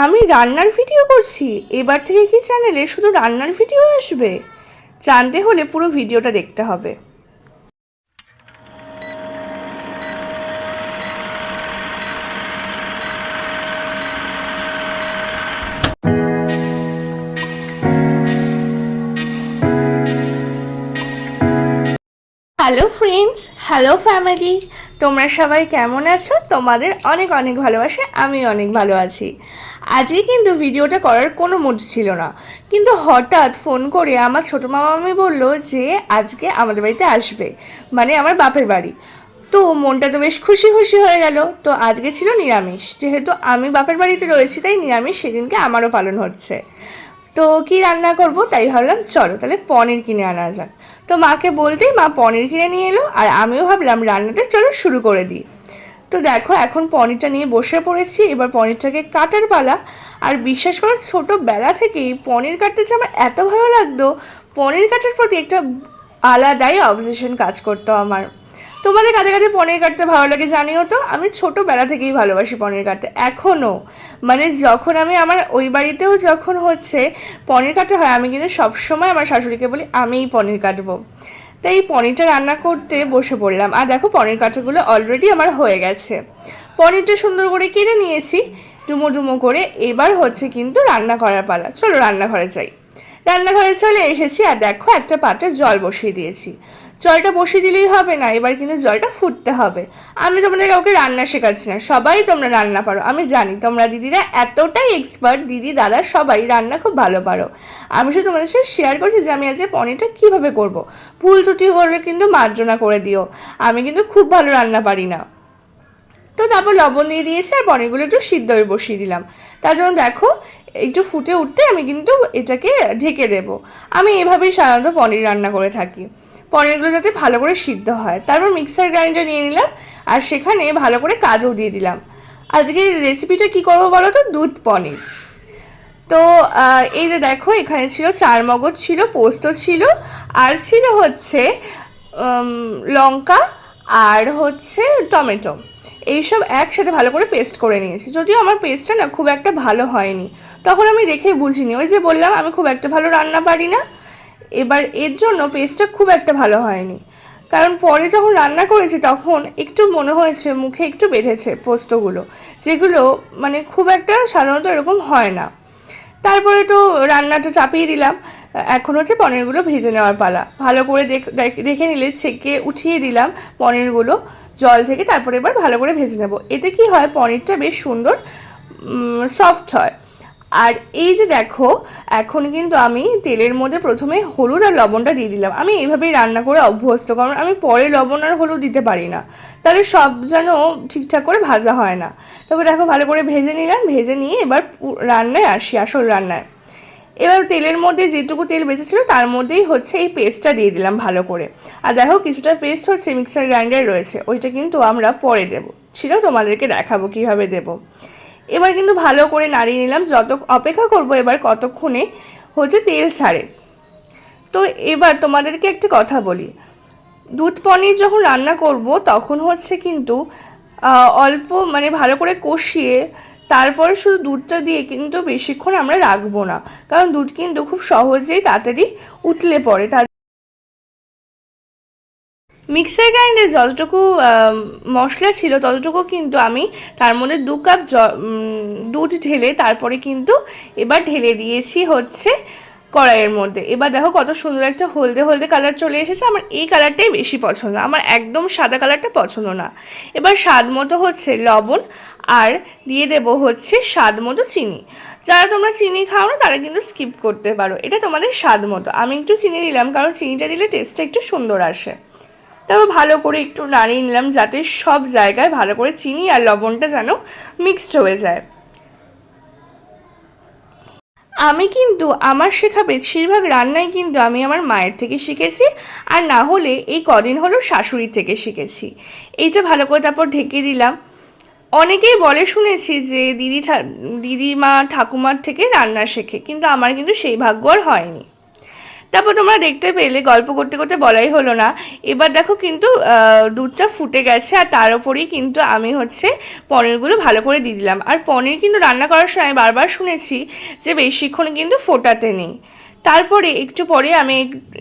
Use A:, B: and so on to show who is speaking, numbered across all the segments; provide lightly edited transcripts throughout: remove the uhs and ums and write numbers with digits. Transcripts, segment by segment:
A: আমি রান্নার ভিডিও করছি, এবার থেকে কি চ্যানেলে শুধু রান্নার ভিডিও আসবে? জানতে হলে পুরো ভিডিওটা দেখতে হবে। হ্যালো ফ্রেন্ডস, হ্যালো ফ্যামিলি, তোমরা সবাই কেমন আছো? তোমাদের অনেক অনেক ভালোবাসে, আমি অনেক ভালো আছি। আজকে কিন্তু ভিডিওটা করার কোনো মুড ছিল না, কিন্তু হঠাৎ ফোন করে আমার ছোটো মামামি বললো যে আজকে আমাদের বাড়িতে আসবে, মানে আমার বাপের বাড়ি। তো মনটা তো বেশ খুশি খুশি হয়ে গেল। তো আজকে ছিল নিরামিষ, যেহেতু আমি বাপের বাড়িতে রয়েছি তাই নিরামিষ সেদিনকে আমারও পালন হচ্ছে। তো কি রান্না করব তাই ভাবলাম চলো তাহলে পনির কিনে আনা যাক। তো মাকে বলতেই মা পনির কিনে নিয়ে এলো, আর আমিও ভাবলাম রান্নাটা চলো শুরু করে দিই। তো দেখো এখন পনিরটা নিয়ে বসে পড়েছি, এবার পনিরটাকে কাটার পালা। আর বিশ্বাস করো ছোটোবেলা থেকেই পনির কাটতে যে আমার এত ভালো লাগতো, পনির কাটার প্রতি একটা আলাদাই অবসেশন কাজ করতো আমার। তোমাদের কাঁধে কাঁধে পনির কাটতে ভালো লাগে জানিও তো। আমি ছোটোবেলা থেকেই ভালোবাসি পনির কাটতে এখনও। মানে যখন আমি আমার ওই বাড়িতেও যখন হচ্ছে পনির কাটা হয়, আমি কিন্তু সবসময় আমার শাশুড়িকে বলি আমিই পনির কাটবো। তাই এই পনিরটা রান্না করতে বসে পড়লাম। আর দেখো পনির কাটাগুলো অলরেডি আমার হয়ে গেছে। পনিরটা সুন্দর করে কেটে নিয়েছি ডুমো ডুমো করে। এবার হচ্ছে কিন্তু রান্না করার পালা, চলো রান্নাঘরে যাই। রান্নাঘরে চলে এসেছি, আর দেখো একটা পাত্রে জল বসিয়ে দিয়েছি। জলটা বসিয়ে দিলেই হবে না, এবার কিন্তু জলটা ফুটতে হবে। আমি তোমাদের কাউকে রান্না শেখাচ্ছি না, সবাই তোমরা রান্না পারো, আমি জানি তোমরা দিদিরা এতটাই এক্সপার্ট, দিদি দাদা সবাই রান্না খুব ভালো পারো। আমি শুধু তোমাদের সাথে শেয়ার করছি যে আমি আজকে পনিরটা কীভাবে করব। ভুল ত্রুটি করলে কিন্তু মার্জনা করে দিও, আমি কিন্তু খুব ভালো রান্না পারি না। তো তারপর লবণ দিয়ে দিয়েছি, আর পনিরগুলো একটু সিদ্ধ হয়ে বসিয়ে দিলাম। তার জন্য দেখো একটু ফুটে উঠতে আমি কিন্তু এটাকে ঢেকে দেব। আমি এভাবেই সাধারণত পনির রান্না করে থাকি, পনিরগুলো যাতে ভালো করে সিদ্ধ হয়। তারপর মিক্সার গ্রাইন্ডার নিয়ে নিলাম, আর সেখানে ভালো করে কাজু দিয়ে দিলাম। আজকে রেসিপিটা কী করবো বলো তো, দুধ পনির। তো এই যে দেখো এখানে ছিল চারমগজ, ছিল পোস্ত, ছিল আর ছিল হচ্ছে লঙ্কা, আর হচ্ছে টমেটো। এইসব একসাথে ভালো করে পেস্ট করে নিয়েছি। যদিও আমার পেস্টটা না খুব একটা ভালো হয়নি, তখন আমি দেখে বুঝিনি, ওই যে বললাম আমি খুব একটা ভালো রান্না পারি না। এবার এর জন্য পেস্টটা খুব একটা ভালো হয়নি, কারণ পরে যখন রান্না করেছি তখন একটু মনে হয়েছে মুখে একটু বেঁধেছে পোস্তগুলো, যেগুলো মানে খুব একটা সাধারণত এরকম হয় না। তারপরে তো রান্নাটা চাপিয়ে দিলাম। এখন হচ্ছে পনিরগুলো ভেজে নেওয়ার পালা। ভালো করে দেখে নিলে ছেঁকে উঠিয়ে দিলাম পনিরগুলো জল থেকে। তারপরে এবার ভালো করে ভেজে নেব। এতে কি হয়, পনিরটা বেশ সুন্দর সফট হয়। আর এই যে দেখো এখন কিন্তু আমি তেলের মধ্যে প্রথমে হলুদ আর লবণটা দিয়ে দিলাম। আমি এইভাবেই রান্না করে অভ্যস্ত, কারণ আমি পরে লবণ আর হলুদ দিতে পারি না, তাহলে সব যেন ঠিকঠাক করে ভাজা হয় না। তারপর দেখো ভালো করে ভেজে নিলাম, ভেজে নিয়ে এবার রান্নায় আসি, আসল রান্নায়। এবার তেলের মধ্যে যেটুকু তেল বেঁচেছিল তার মধ্যেই হচ্ছে এই পেস্টটা দিয়ে দিলাম ভালো করে। আর দেখো কিছুটা পেস্ট হচ্ছে মিক্সার গ্রাইন্ডার রয়েছে, ওইটা কিন্তু আমরা পরে দেবো, সেটাও তোমাদেরকে দেখাবো কীভাবে দেবো। এবার কিন্তু ভালো করে নাড়িয়ে নিলাম, যত অপেক্ষা করব এবার কতক্ষণে হচ্ছে তেল ছাড়ে। তো এবার তোমাদেরকে একটা কথা বলি, দুধ পনির যখন রান্না করব তখন হচ্ছে কিন্তু অল্প মানে ভালো করে কষিয়ে তারপরে শুধু দুধটা দিয়ে কিন্তু বেশিক্ষণ আমরা রাখবো না, কারণ দুধ কিন্তু খুব সহজেই তাড়াতাড়ি উতলে পড়ে। মিক্সার গ্রাইন্ডারে যতটুকু মশলা ছিল ততটুকু কিন্তু আমি তার মধ্যে 2 কাপ দুধ ঢেলে তারপরে কিন্তু এবার ঢেলে দিয়েছি হচ্ছে কড়াইয়ের মধ্যে। এবার দেখো কত সুন্দর একটা হলদে হলদে কালার চলে এসেছে। আমার এই কালারটাই বেশি পছন্দ, আমার একদম সাদা কালারটা পছন্দ না। এবার স্বাদ মতো হচ্ছে লবণ, আর দিয়ে দেবো হচ্ছে স্বাদ মতো চিনি। যারা তোমরা চিনি খাও না তারা কিন্তু স্কিপ করতে পারো, এটা তোমাদের স্বাদ মতো। আমি একটু চিনি দিলাম, কারণ চিনিটা দিলে টেস্টটা একটু সুন্দর আসে। তারপর ভালো করে একটু নাড়িয়ে নিলাম, যাতে সব জায়গায় ভালো করে চিনি আর লবণটা যেন মিক্সড হয়ে যায়। আমি কিন্তু আমার শেখা বেশিরভাগ রান্নাই কিন্তু আমি আমার মায়ের থেকে শিখেছি, আর না হলে এই কদিন হলো শাশুড়ির থেকে শিখেছি। এইটা ভালো করে তারপর ঢেকে দিলাম। অনেকেই বলে শুনেছি যে দিদিমা ঠাকুমার থেকে রান্না শেখে, কিন্তু আমার কিন্তু সেই ভাগ্য আর হয়নি। তারপর তোমরা দেখতে পেলে গল্প করতে করতে বলাই হলো না, এবার দেখো কিন্তু দুধটা ফুটে গেছে আর তার উপরেই কিন্তু আমি হচ্ছে পনিরগুলো ভালো করে দিয়ে দিলাম। আর পনির কিন্তু রান্না করার সময় বারবার শুনেছি যে বেশিক্ষণ কিন্তু ফোটাতে নেই। তারপরে একটু পরে আমি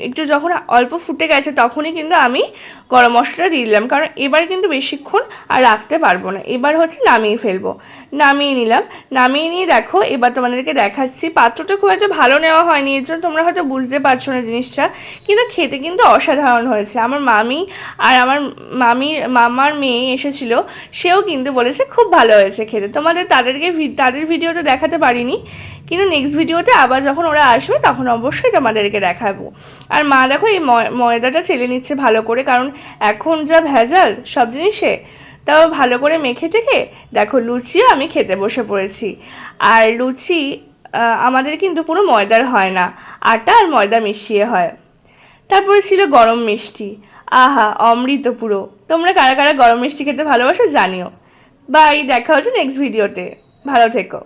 A: একটু যখন অল্প ফুটে গেছে তখনই কিন্তু আমি গরম মশলাটা দিয়ে দিলাম, কারণ এবার কিন্তু বেশিক্ষণ আর রাখতে পারবো না, এবার হচ্ছে নামিয়ে ফেলবো। নামিয়ে নিলাম, নামিয়ে নিয়ে দেখো এবার তোমাদেরকে দেখাচ্ছি। পাত্রটা খুব একটা ভালো নেওয়া হয়নি, এর জন্য তোমরা হয়তো বুঝতে পারছো না জিনিসটা, কিন্তু খেতে কিন্তু অসাধারণ হয়েছে। আমার মামি আর আমার মামার মেয়ে এসেছিলো, সেও কিন্তু বলেছে খুব ভালো হয়েছে খেতে। তাদের ভিডিও তো দেখাতে পারিনি, কিন্তু নেক্সট ভিডিওতে আবার যখন ওরা আসবে তখন অবশ্যই তোমাদেরকে দেখাবো। আর মা দেখো এই ময়দাটা চেলে নিচ্ছে ভালো করে, কারণ এখন যা ভেজাল সব জিনিসে, তাও ভালো করে মেখে টেখে দেখো লুচিও আমি খেতে বসে পড়েছি। আর লুচি আমাদের কিন্তু পুরো ময়দার হয় না, আটা আর ময়দা মিশিয়ে হয়। তারপরে ছিল গরম মিষ্টি, আহা অমৃত পুরো। তোমরা কারা কারা গরম মিষ্টি খেতে ভালোবাসো জানিও। বাই, দেখা হচ্ছে নেক্সট ভিডিওতে, ভালো থেকো।